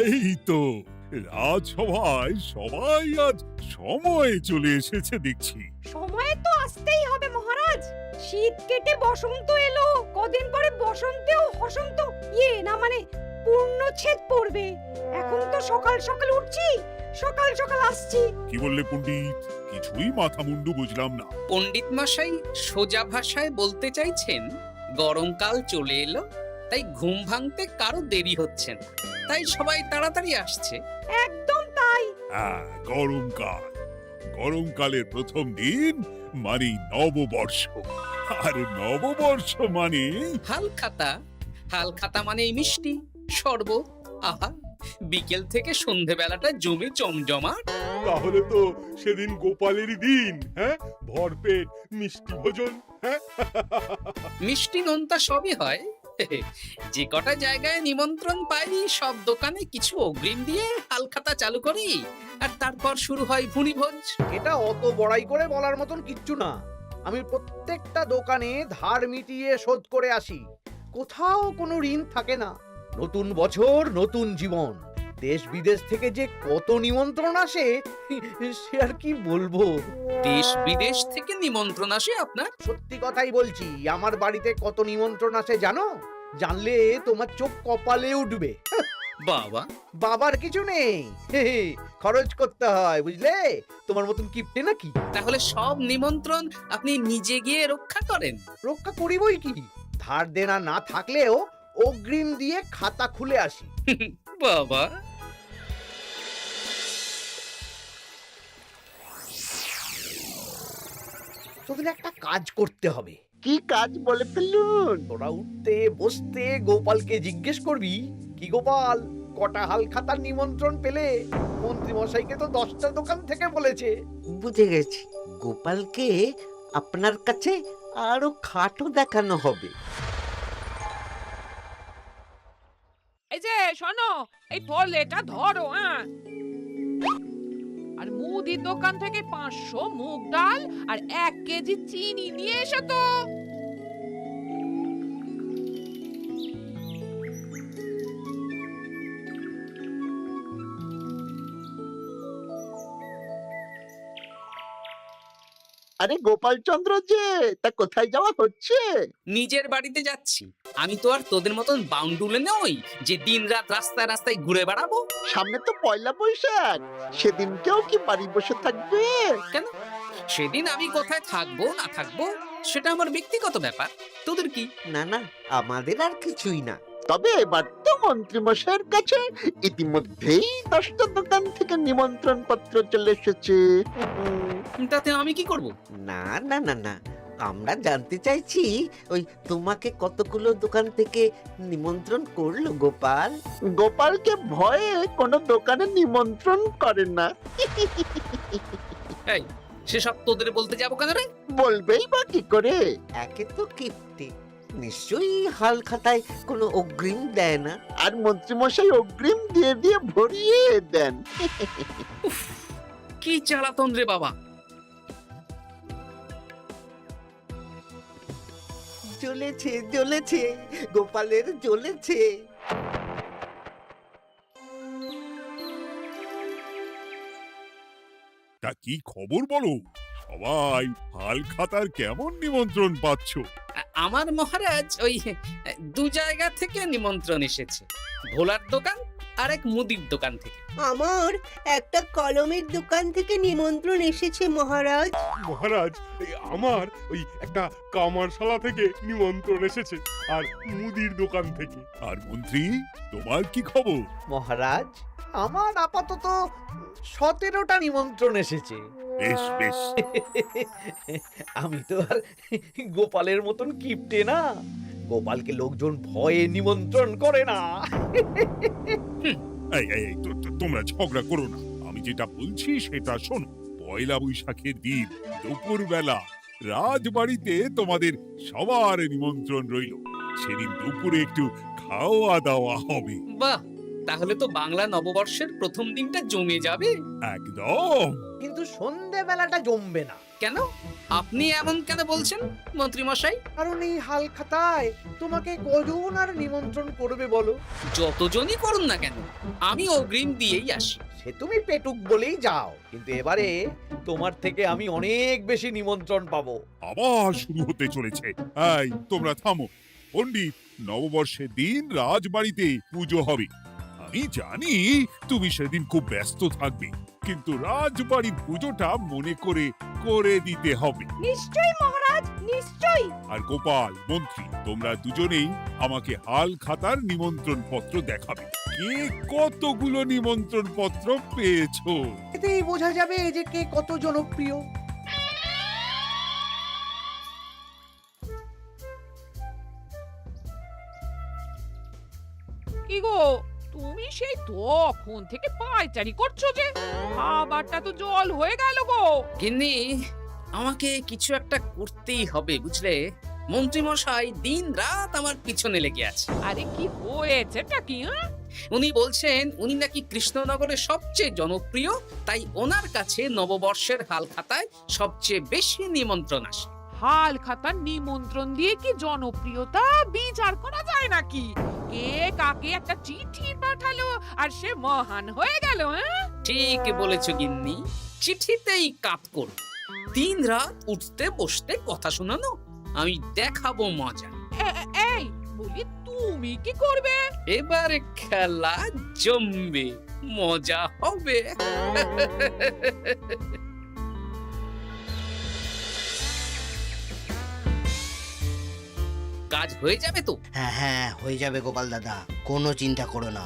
এই তো রাজসভায় সবাই আজ সময়ে চলে এসেছে দেখছি। সময়ে তো আসতেই হবে মহারাজ। শীত কেটে বসন্ত এলো, কদিন পরে বসন্তেও বসন্ত না মানে পূর্ণচ্ছেদ পড়বে। এখন তো সকাল সকাল উঠছি, সকাল সকাল আসছি। কি বললে পণ্ডিত? কিছুই মাথা মুন্ডু বুঝলাম না। পণ্ডিত মশাই সোজা ভাষায় বলতে চাইছেন গরমকাল চলে এলো, তাই ঘুম ভাঙতে কারো দেরি হচ্ছে না, তাই সবাই তাড়াতাড়ি আসছে। একদম তাই। হ্যাঁ, গরমকাল। গরমকালের প্রথম দিন মানে নববর্ষ, আর নববর্ষ মানে হালখাতা, হালখাতা মানে মিষ্টি শরবত। আহা, বিকেল থেকে সন্ধেবেলাটা জমে জমজমাট। তাহলে তো সেদিন গোপালেরই দিন, হ্যাঁ? ভরপেট মিষ্টি ভোজন, হ্যাঁ? মিষ্টি নোনতা সবই হয়। যে কটা জায়গায় নিমন্ত্রণ পাই সব দোকানে কিছু অগ্রিম দিয়ে হালখাতা চালু করি, আর তারপর শুরু হয় ভুনিভোজ। এটা অত বড়াই করে বলার মতন কিচ্ছু না। আমি প্রত্যেকটা দোকানে ধার মিটিয়ে শোধ করে আসি, কোথাও কোনো ঋণ থাকে না। নতুন বছর নতুন জীবন, দেশ বিদেশ থেকে যে কত নিমন্ত্রণ আসে সে আর কি বলবো। দেশ বিদেশ থেকে নিমন্ত্রণ আসে আপনার? সত্যি কথাই বলছি, আমার বাড়িতে কত নিমন্ত্রণ আসে জানো? জানলে তোমার চোখ কপালে উঠবে। বাবা, বাবার কিছু নেই, খরচ করতে হয়, বুঝলে? তোমার মতন কিপটে নাকি? তাহলে সব নিমন্ত্রণ আপনি নিজে গিয়ে রক্ষা করেন? রক্ষা করিবই কি, ধার দেনা না থাকলেও অগ্রিম দিয়ে খাতা খুলে আসি। বাবা, তোদের একটা কাজ করতে হবে। কি কাজ বলে ফেলুন? তোরা উঠতে বসতে গোপালকে জিজ্ঞেস করবি, কি গোপাল, কটা হাল খাতার নিমন্ত্রণ পেলে? মন্ত্রী মশাইকে তো 10টা দোকান থেকে বলেছে। বুঝে গেছি, গোপালকে আপনার কাছে আরো খাটো দেখানো হবে। এই যে শোনো, এই থলেটা ধরো, হ্যাঁ? আর মুদির দোকান থেকে 500 মুগ ডাল আর 1 কেজি চিনি নিয়ে এসো তো। আরে গোপালচন্দ্র যে, তা কোথায় যাওয়া হচ্ছে? নিজের বাড়িতে যাচ্ছি। আমি তো আর তোদের মতন বাউন্ডুলে নই যে দিনরাত রাস্তায় রাস্তায় ঘুরে বেড়াবো। সামনে তো পয়লা বৈশাখ, সেদিনকেও কি বাড়ি বসে থাকবে? কেন? সেদিন আমি কোথায় থাকবো না থাকবো সেটা আমার ব্যক্তিগত ব্যাপার, তোদের কি? না না, আমাদের আর কিছুই না। তবে এবার তো মন্ত্রী মশাইয়ের কাছে ইতিমধ্যেই 10টা দোকান থেকে নিমন্ত্রণ পত্র চলে এসেছে। তাতে আমি কি করব? না না না না, আমরা জানতে চাইছি ওই তোমাকে কতগুলো দোকান থেকে নিমন্ত্রণ করলো গোপাল? গোপালকে ভয়ে কোনো দোকানে নিমন্ত্রণ করে না। এই, সেসব তোদের বলতে যাবো কেন রে? বলবেই বা কি করে? একে তো কিপ্টে, নিশ্চয়ই হাল খাতায় কোনো অগ্রিম দেয় না, আর মন্ত্রীমশাই অগ্রিম দিয়ে দিয়ে ভরিয়ে দেন। উফ, কি জ্বালাতন রে বাবা। জ্বলেছে জ্বলেছে, গোপালের জ্বলেছে। তা কি খবর বলো? সবাই হালখাতার কেমন নিমন্ত্রণ পাচ্ছ? আমার মহারাজ ওই 2 জায়গা থেকে নিমন্ত্রণ এসেছে, ভোলার দোকান আর এক মুদির দোকান থেকে। আমার একটা কলমের দোকান থেকে নিমন্ত্রণ এসেছে মহারাজ। মহারাজ, আমার ওই একটা কামারশালা থেকে নিমন্ত্রণ এসেছে, আর মুদির দোকান থেকে। আর মন্ত্রী, তোমার কি খবর? মহারাজ, আমার আপাতত 17টা নিমন্ত্রণ এসেছে। বেশ বেশ। আমি তো আর গোপালের মতন কিপটে না, গোপালকে লোকজন ভয়ে নিমন্ত্রণ করে না। এই এই এই, তোমরা ঝগড়া করো না, আমি যেটা বলছি সেটা শোনো। পয়লা বৈশাখের দিন দুপুরবেলা রাজবাড়িতে তোমাদের সবার নিমন্ত্রণ রইল। সেদিন দুপুরে একটু খাওয়া দাওয়া হবে। বাহ, তাহলে তো বাংলা নববর্ষের প্রথম দিনটা জমে যাবে। একদম। কিন্তু সন্ধেবেলাটা জমবে না, কেন? আপনি এমন কেন বলছেন মন্ত্রী মশাই? কারণ এই হাল খাতায় তোমাকে কজন আর নিমন্ত্রণ করবে বলো? যতজনই করুন না কেন, আমি অগ্রিম দিয়েই আসি। সে তুমি পেটুক বলেই যাও, কিন্তু এবারে তোমার থেকে আমি অনেক বেশি নিমন্ত্রণ পাবো। আবার শুরু হতে চলেছে। এই তোমরা থামো। পণ্ডিত, নববর্ষের দিন রাজবাড়িতে পুজো হবে। আমি জানি তুমি সেদিন খুব ব্যস্ত থাকবে, কিন্তু রাজবাড়ির পুজোটা মনে করে করে দিতে হবে। নিশ্চয়ই মহারাজ, নিশ্চয়ই। আর গোপাল, মন্ত্রী, তোমরা দুজনেই আমাকে হাল খাতার নিমন্ত্রণ পত্র দেখাবে। কে কতগুলো নিমন্ত্রণ পত্র পেয়েছো? এতেই বোঝা যাবে যে কে কত জনপ্রিয়। কি গো, তুমি সেই তখন থেকে পায়চারি করছো যে? খাবারটা তো জল হয়ে গেল গো। গিন্নি, আমাকে কিছু একটা করতেই হবে বুঝলে। মন্ত্রী মশাই দিন রাত আমার পিছনে লেগে আছে। আরে কি হয়েছেটা কি? উনি বলছেন উনি নাকি কৃষ্ণনগরের সবচেয়ে জনপ্রিয়, তাই ওনার কাছে নববর্ষের হাল খাতায় সবচেয়ে বেশি নিমন্ত্রণ আসে। হাল খাতার নিমন্ত্রণ দিয়ে কি জনপ্রিয়তা বিচার করা যায় নাকি? কে কাকে একটা চিঠি পাঠালো আর সে মহান হয়ে গেল? ঠিক বলেছো গিন্নি, চিঠিতেই কাপ করো। দিন রাত উঠতে বসতে কথা শোনানো, আমি দেখাবো মজা। এই বলি, তুমি কি করবে? এবার খেলা জমবে, মজা হবে। কাজ হয়ে যাবে তো? হ্যাঁ হ্যাঁ, হয়ে যাবে গোপাল দাদা, কোনো চিন্তা করো না।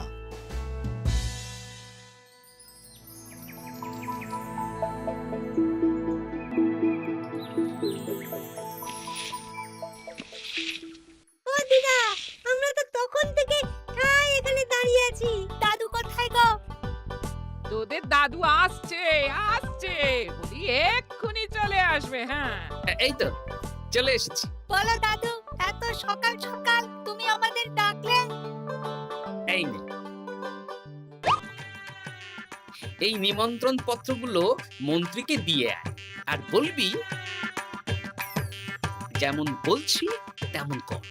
ও দিদা, আমরা তো তখন থেকে ঠায় এখানে দাঁড়িয়ে আছি। দাদু কোথায় গো? তোদের দাদু আসছে আসছে, বলি এক্ষুনি চলে আসবে। হ্যাঁ, এই তো চলে এসেছি। বলো দাদু, এত সকাল সকাল তুমি আমাদের ডাকলে? এই নে, এই নিমন্ত্রণ পত্রগুলো মন্ত্রীকে দিয়ে আয়, আর বলবি যেমন বলছি তেমন কর,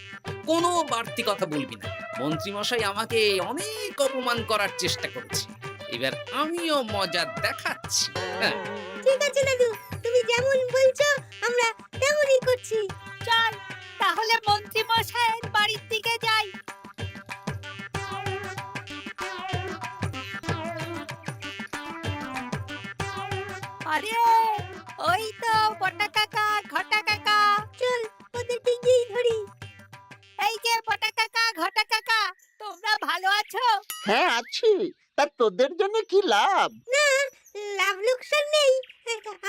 কোনো বাড়তি কথা বলবি না। মন্ত্রী মশাই আমাকে অনেক অপমান করার চেষ্টা করেছে, এবার আমিও মজা দেখাচ্ছি। হ্যাঁ, ঠিক আছে দাদু, তুমি যেমন বলছো আমরা তেমনই করছি। চল তাহলে মন্ত্রী মশাইয়ের বাড়ির দিকে যাই। আরে ওই তো বটা কাকা, ঘটা কাকা, চল ওদেরকে গিয়ে ধরি। এই যে বটা কাকা, ঘটা কাকা, তোমরা ভালো আছো? হ্যাঁ আছি। তা তোদের জন্য কি লাভ? না, লাভ লোকসান নেই,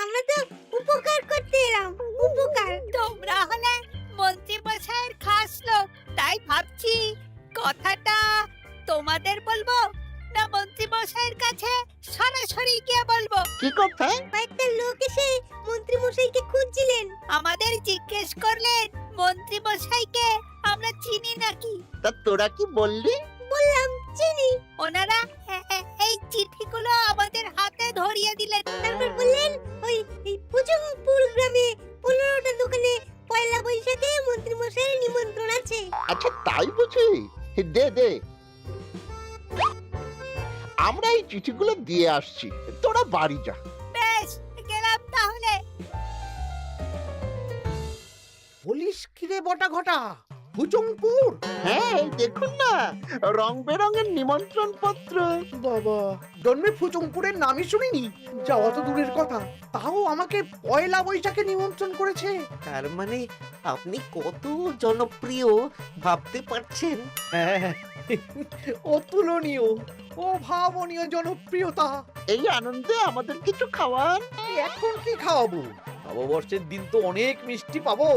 আমরা তো উপকার করতে এলাম। উপকার? তোমরা হলে মন্ত্রী মশাইয়ের খাস লোক, তাই ভাবছি কথাটা তোমাদের বলবো না মন্ত্রী মশাইয়ের কাছে সরাসরি গিয়ে বলবো। কি কথা? একটা লোক এসে মন্ত্রী মশাইকে খুঁজছিলেন, আমাদের জিজ্ঞেস করলেন মন্ত্রী মশাইকে আমরা চিনি নাকি। তা তোরা কি বললি? বললাম চিনি। ওনারা এই চিঠিগুলো আমাদের হাতে ধরিয়ে দিলেন, তারপর বললেন ওই পুজংপুর গ্রামে 15টা দোকানে পয়লা বৈশাখে মন্ত্রী মশাইয়ের নিমন্ত্রণ আছে। আচ্ছা তাই বুঝি? দে দে, আমরা এই চিঠিগুলো দিয়ে আসছি, তোরা বাড়ি যা। বেশ, গেলাম তাহলে। বলিস কিরে বটা ঘটা, ভুজংপুর? হ্যাঁ এই দেখুন না, রং বেরঙের নিমন্ত্রণ পত্র। বাবা, জন্মে ফুচুংপুরের নামই শুনিনি, যাওয়া তো দূরের কথা, তাও আমাকে পয়লা বৈশাখে নিমন্ত্রণ করেছে। তার মানে আপনি কত জনপ্রিয় ভাবতে পারছেন? হ্যাঁ, অতুলনীয়, অভাবনীয় জনপ্রিয়তা। এই আনন্দে আমাদের কিছু খাওয়ান। এখন কি খাওয়াবো? নববর্ষের দিন তো অনেক মিষ্টি পাবো,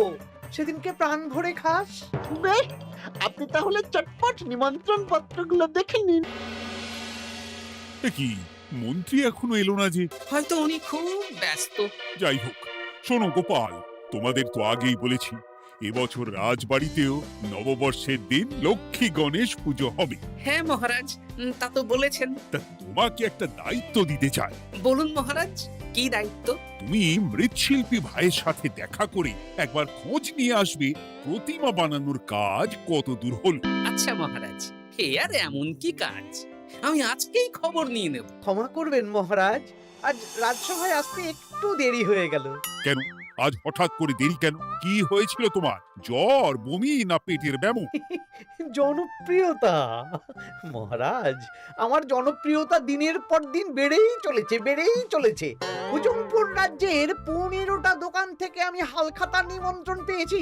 সেদিনকে প্রাণ ভরে খাস। বেশ, আপনি তাহলে চটপট নিমন্ত্রণ পত্রগুলো দেখে নিন। এ কি, মন্ত্রী এখনো এলো না যে? হয়তো উনি খুব ব্যস্ত। যাই হোক, শোনো গোপাল, তোমাদের তো আগেই বলেছি এবছর রাজবাড়িতেও নববর্ষের দিন লক্ষ্মী গণেশ পুজো হবে। হ্যাঁ মহারাজ, তা তো বলেছেন। তা তোমাকে একটা দায়িত্ব দিতে চাই। বলুন মহারাজ, কি দায়িত্ব? তুমি মৃৎশিল্পী ভাইয়ের সাথে দেখা করে একবার খোঁজ নিয়ে আসবে প্রতিমা বানানোর কাজ কত দূর হল। আচ্ছা মহারাজ, হে আর এমন কি কাজ, আমি আজকেই খবর নিয়ে নেব। ক্ষমা করবেন মহারাজ, আজ রাজসভায় আসতে একটু দেরি হয়ে গেল। কেন আজ হঠাৎ করে দেরি কেন? কি হয়েছিল তোমার? জ্বর, বমি না পেটের ব্যামো? জনপ্রিয়তা মহারাজ, আমার জনপ্রিয়তা দিনের পর দিন বেড়েই চলেছে। হুজুমপুর রাজ্যের 15টা দোকান থেকে আমি হালখাতার নিমন্ত্রণ পেয়েছি।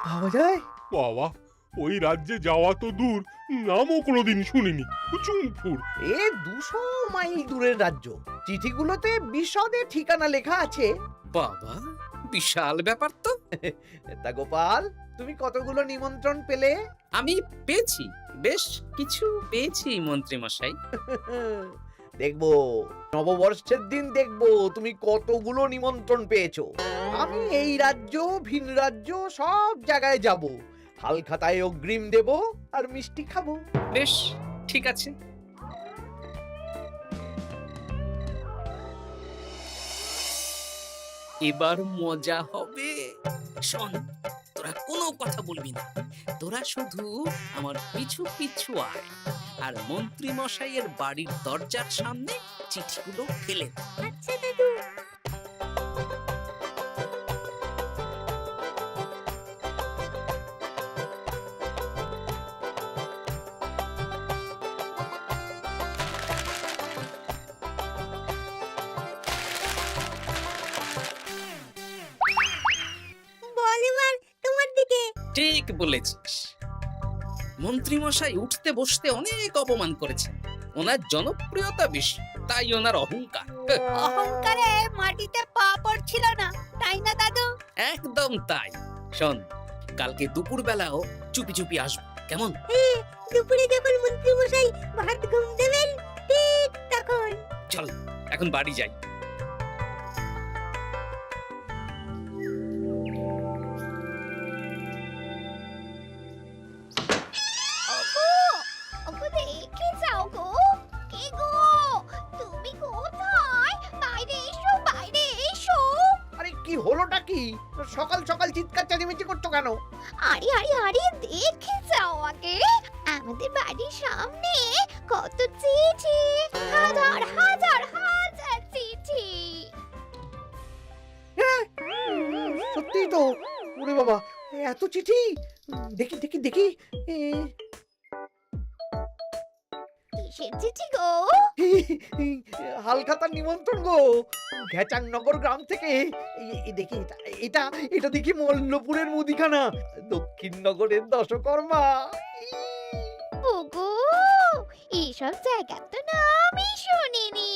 ভাবা যায়? বাবা, ওই রাজ্যে যাওয়া তো দূর, নামও কোনোদিন শুনিনি। হুজুমপুর। এ 200 মাইল দূরের রাজ্য। চিঠিগুলোতে বিশদে ঠিকানা লেখা আছে। বাবা, বিশাল ব্যাপার তো। তা গোপাল, তুমি কতগুলো নিমন্ত্রণ পেলে? আমি পেয়েছি, বেশ কিছু পেয়েছি মন্ত্রী মশাই। দেখবো নববর্ষের দিন দেখবো তুমি কতগুলো নিমন্ত্রণ পেয়েছো। আমি এই রাজ্য ভিন রাজ্য সব জায়গায় যাব, হালখাতায় অগ্রিম দেব আর মিষ্টি খাবো। বেশ, ঠিক আছে। এবার মজা হবে। শোন, তোরা কোনো কথা বলবি না, তোরা শুধু আমার পিছু পিছু আয় আর মন্ত্রী মশাইয়ের বাড়ির দরজার সামনে চিঠিগুলো ফেলে দে। আচ্ছা দাদু। বল এবার তোমার দিকে। ঠিক বলেছিস। মন্ত্রী মশাই উঠতে বসতে অনেক অপমান করেছেন। ওনার জনপ্রিয়তা বেশি, তাই ওনার অহংকার। অহংকারে মাটিতে পা পড়ছিল না, তাই না দাদু? একদম তাই। শোন, কালকে দুপুর বেলাও চুপি চুপি আসবো, কেমন? দুপুরে যখন মন্ত্রী মশাই ভাত ঘুম দেবেন, ঠিক তখন। চল এখন বাড়ি যাই। ওগো দেখে যাও গো। কে গো? তুমি কোথায়? বাইরে এসো, বাইরে এসো। আরে কি হলোটা কি? সকাল সকাল চিৎকার চেঁচামেচি করছো কেন? আরে আরে আরে দেখে যাও আগে। আমাদের বাড়ির সামনে কত চিঠি, হাজার হাজার হাজার চিঠি। সত্যি তো। ওরে বাবা, এত চিঠি! দেখি দেখি দেখি। কিসের চিঠি গো? হালখাতার নিমন্ত্রণ গো, ঘ্যাচাংনগর গ্রাম থেকে। দেখি এটা এটা দেখি মল্লপুরের মুদিখানা, দক্ষিণনগরের দশকর্মা। ওগো, এইসব জায়গা তো নামই শুনিনি।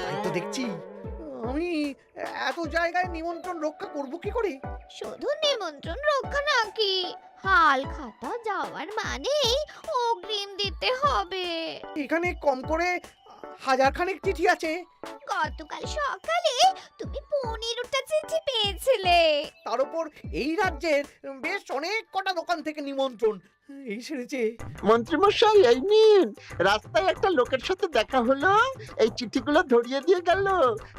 তাই তো দেখছি। আমি এত জায়গায় নিমন্ত্রণ রক্ষা করব কি করে? শুধু নিমন্ত্রণ রক্ষা নাকি, হালখাতা যাওয়ার মানেই অগ্রিম দিতে হবে। এখানে কম করে 1000 খানেক চিঠি আছে। গতকাল সকালে তুমি 15টা চিঠি পেয়েছিলে। তার উপর এই রাজ্যের বেশ অনেক কটা দোকান থেকে নিমন্ত্রণ এই সেরেছে। মন্ত্রীমশাই, এই নিন। রাস্তায় একটা লোকের সাথে দেখা হলো, এই চিঠিগুলো ধরিয়ে দিয়ে গেল,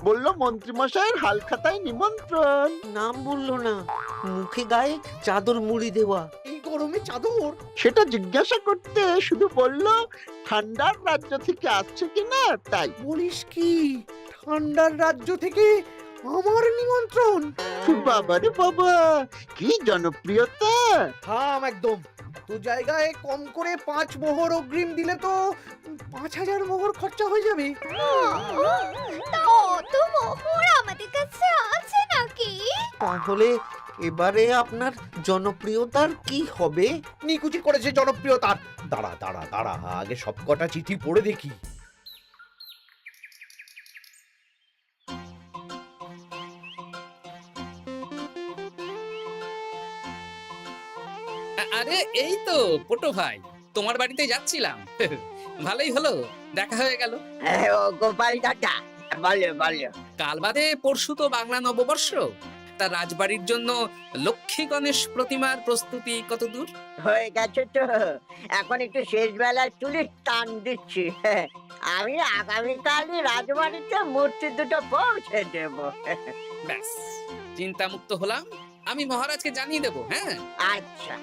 বলল মন্ত্রীমশাইয়ের হালখাতায় নিমন্ত্রণ। নাম বললো না, মুখে গায়ে চাদর মুড়ি দেওয়া। এই গরমে চাদর? সেটা জিজ্ঞাসা করতে শুধু বলল ঠান্ডার রাজ্য থেকে আসছে কিনা তাই। বলিস কি? ঠান্ডার রাজ্য থেকে আমার নিমন্ত্রণ? বাবারে বাবা, কি জনপ্রিয়তা! থাম একদম। তো জায়গায় কম করে 5 মোহর অগ্রিম দিলে তো 5000 মোহর খরচা হয়ে যাবে। তা অত মোহর আমাদের কাছে আছে নাকি? তাহলে এবারে আপনার জনপ্রিয়তার কি হবে? নিকুচি করেছে জনপ্রিয়তার। দাঁড়া দাঁড়া দাঁড়া, আগে সব কটা চিঠি পড়ে দেখি। আরে এই তো পটো ভাই, তোমার বাড়িতে যাচ্ছিলাম। ভালোই হলো, দেখা হয়ে গেল। গোপাল দাদা, বলো বলো। কাল বাদে পরশু তো বাংলা নববর্ষ, তা রাজবাড়ির জন্য লক্ষ্মী গণেশ প্রতিমার প্রস্তুতি কত দূর? হয়ে গেছে তো, এখন একটু শেষ বেলার চুলির টান দিচ্ছি। আমি আগামীকালই রাজবাড়িতে মূর্তি দুটো পৌঁছে দেব। ব্যাস, চিন্তামুক্ত হলাম। আমি মহারাজকে জানিয়ে দেব। হ্যাঁ, আচ্ছা।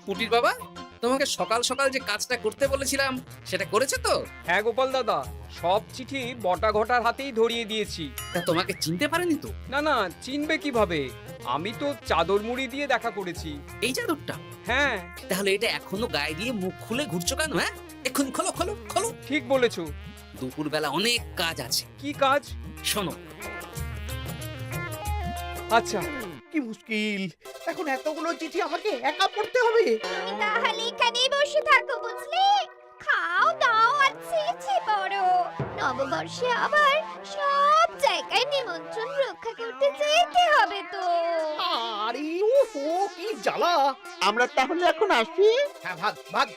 পুটির বাবা, তোমাকে সকাল সকাল যে কাজটা করতে বলেছিলাম সেটা করেছে তো? হ্যাঁ গোপাল দাদা, সব চিঠি বটা ঘটার হাতেই ধরিয়ে দিয়েছি। তা তোমাকে চিনতে পারেনি তো? না না, চিনবে কিভাবে? আমি তো চাদর মুড়ি দিয়ে দেখা করেছি। এই চাদরটা? হ্যাঁ। তাহলে এটা এখনো গায়ে দিয়ে মুখ খুলে ঘুরছো কেন? হ্যাঁ, এক্ষুনি খোলো খোলো খোলো। ঠিক বলেছো। দুপুরবেলা অনেক কাজ আছে। কি কাজ? শোনো। আচ্ছা। কি মুশকিল, এখন এতগুলো চিঠি আমাকে একা পড়তে হবে। তুমি তাহলে এখানেই বসে থাকো, বুঝলে? খাও দাও আর চিঠি পড়ো। নববর্ষে আবার সব জায়গায় নিমন্ত্রণ রক্ষা করতে যেতে হবে তো। আরে ওহো, কি জ্বালা। আমরা তাহলে এখন আসি। হ্যাঁ, ভাগ ভাগ।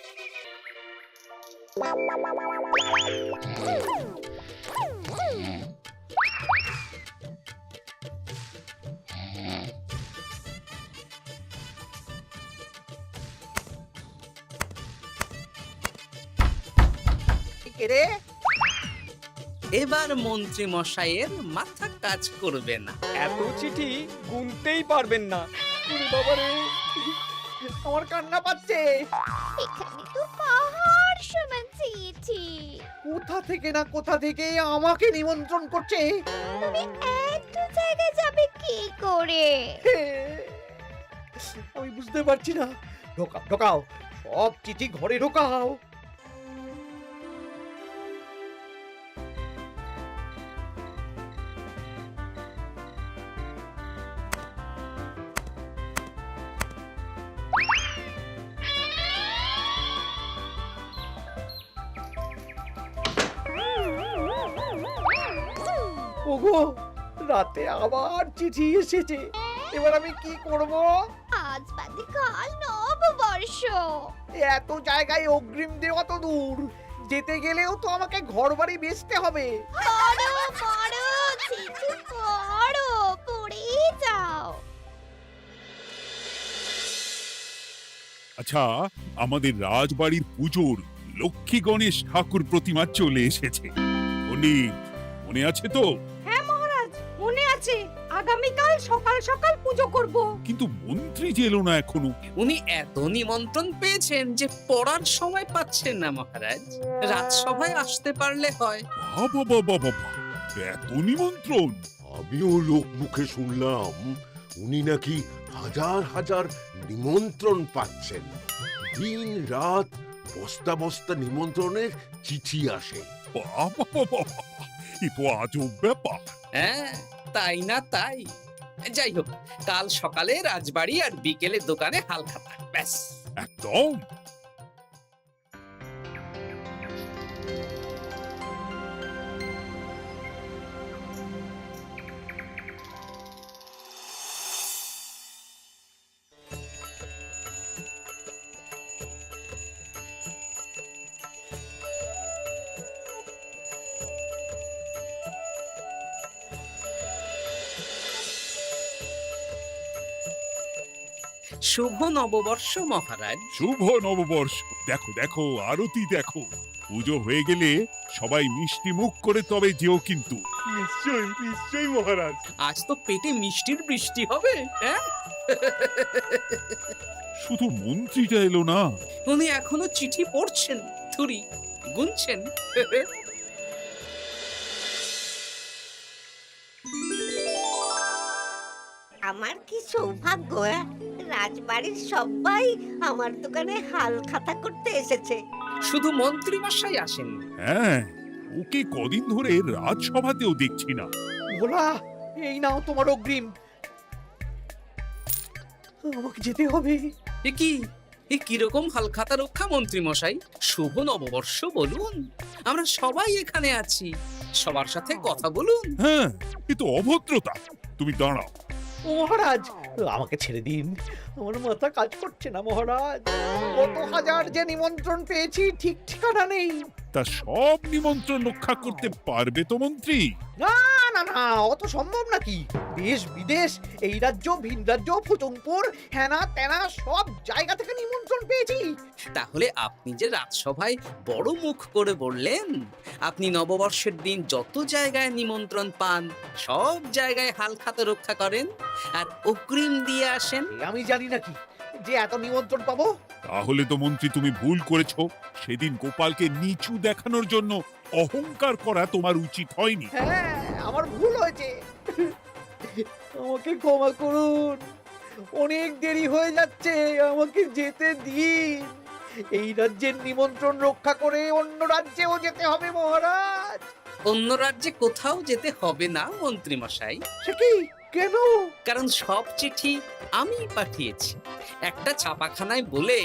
কে রে? এবার মন্ত্রী মশাইয়ের মাথা কাজ করবে না। এত চিঠি গুনতেই পারবেন না। ওরে বাবা রে, আমার কান্না পাচ্ছে। এখানে তো পাহাড় সমান চিঠি। কোথা থেকে না কোথা থেকে আমাকে নিমন্ত্রণ করছে। তুমি এত জায়গায় যাবে কি করে? আমি বুঝতে পারছি না। ঢোকাও ঢোকাও, সব চিঠি ঘরে ঢোকাও। ওগো, রাতে আবার চিঠি এসেছে। এবার আমি কি করব? আজ বাদে কাল নববর্ষ। এত জায়গায় অগ্রিম দেওয়া তো দূর, যেতে গেলেও তো আমাকে ঘর বাড়ি বেচতে হবে। পড়ো পড়ো চিঠি পড়ো, পড়েই যাও। আচ্ছা, আমাদের রাজবাড়ির পুজোর লক্ষ্মী গণেশ ঠাকুর প্রতিমা চলে এসেছে। পণ্ডিত, মনে আছে তো? হ্যাঁ মহারাজ, মনে আছে। আগামীকাল সকাল সকাল পুজো করব। কিন্তু মন্ত্রী যে এলো না এখনো। উনি এত নিমন্ত্রণ পেয়েছেন যে পড়ার সময় পাচ্ছেন না মহারাজ। রাজসভায় আসতে পারলে হয়। বাবা বাবা বাবা, এত নিমন্ত্রণ! আমিও লোক মুখে শুনলাম উনি নাকি হাজার হাজার নিমন্ত্রণ পাচ্ছেন। দিন রাত বস্তা বস্তা নিমন্ত্রণের চিঠি আসে। বাবা বাবা, এ তো আজব ব্যাপার। হ্যাঁ, তাই না তাই। যাই হোক, কাল সকালে রাজবাড়ি আর বিকেলে দোকানে হালখাতা। ব্যাস, একদম। শুভ নববর্ষ মহারাজ। শুভ নববর্ষ। দেখো দেখো, আরতি দেখো। পুজো হয়ে গেলে সবাই মিষ্টি মুখ করে তবে যেও কিন্তু। নিশ্চয়ই নিশ্চয়ই মহারাজ। আজ তো পেটে মিষ্টির বৃষ্টি হবে। হ্যাঁ, শুধু মন্ত্রীটা এলো না। উনি এখনো চিঠি পড়ছেন, থুরি গুনছেন। আমার কি সৌভাগ্য! রাজবাড়ির সবাই আমার দোকানে হাল খাতা করতে এসেছে। শুধু মন্ত্রী মশাই আসেন। হ্যাঁ, ওকে কদিন ধরে রাজসভাতেও দেখছি না। ভোলা, এই নাও তোমার অগ্রিম। আমাকে যেতে হবে। এ কি, এ কিরকম হালখাতা রক্ষা মন্ত্রী মশাই? শুভ নববর্ষ বলুন, আমরা সবাই এখানে আছি। সবার সাথে কথা বলুন। হ্যাঁ, এ তো অভদ্রতা। তুমি দাঁড়াও, ও মহারাজ, আমাকে ছেড়ে দিন, আমার মাথা কাজ করছে না মহারাজ। কত হাজার যে নিমন্ত্রণ পেয়েছি ঠিক ঠিকানা নেই। তা সব নিমন্ত্রণ রক্ষা করতে পারবে তো মন্ত্রী? না না না, অত সম্ভব নাকি? দেশ বিদেশ, এই রাজ্য ভিন রাজ্য, ফুটুমপুর, হেনা তেনা সব জায়গা থেকে নিমন্ত্রণ পেয়েছি। তাহলে আপনি যে রাজসভায় বড় মুখ করে বললেন আপনি নববর্ষের দিন যত জায়গায় নিমন্ত্রণ পান সব জায়গায় হালখাতা রক্ষা করেন আর অগ্রিম দিয়ে আসেন। আমি জানি নাকি যে এত নিমন্ত্রণ পাবো? তাহলে তো মন্ত্রী তুমি ভুল করেছো। সেদিন গোপালকে নিচু দেখানোর জন্য অহংকার করা তোমার উচিত হয়নি। হ্যাঁ, আমার ভুল হয়েছে, আমাকে ক্ষমা করুন। অনেক দেরি হয়ে যাচ্ছে, আমাকে যেতে দিন। এই রাজ্যের নিমন্ত্রণ রক্ষা করে অন্য রাজ্যেও যেতে হবে মহারাজ। অন্য রাজ্যে কোথাও যেতে হবে না মন্ত্রী মশাই। সে কি? কেন? কারণ সব চিঠি আমি পাঠিয়েছি। একটা ছাপাখানায় বলে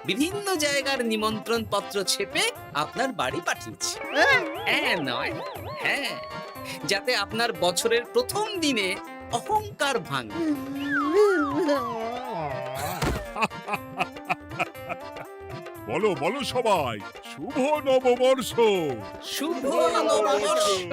বিভিন্ন জায়গার নিমন্ত্রণ পত্র ছেপে আপনার বাড়ি পাঠিয়েছি। হ্যাঁ নয়, হ্যাঁ, যাতে আপনার বছরের প্রথম দিনে অহংকার ভাঙে। বলো বলো সবাই, শুভ নববর্ষ। শুভ নববর্ষ।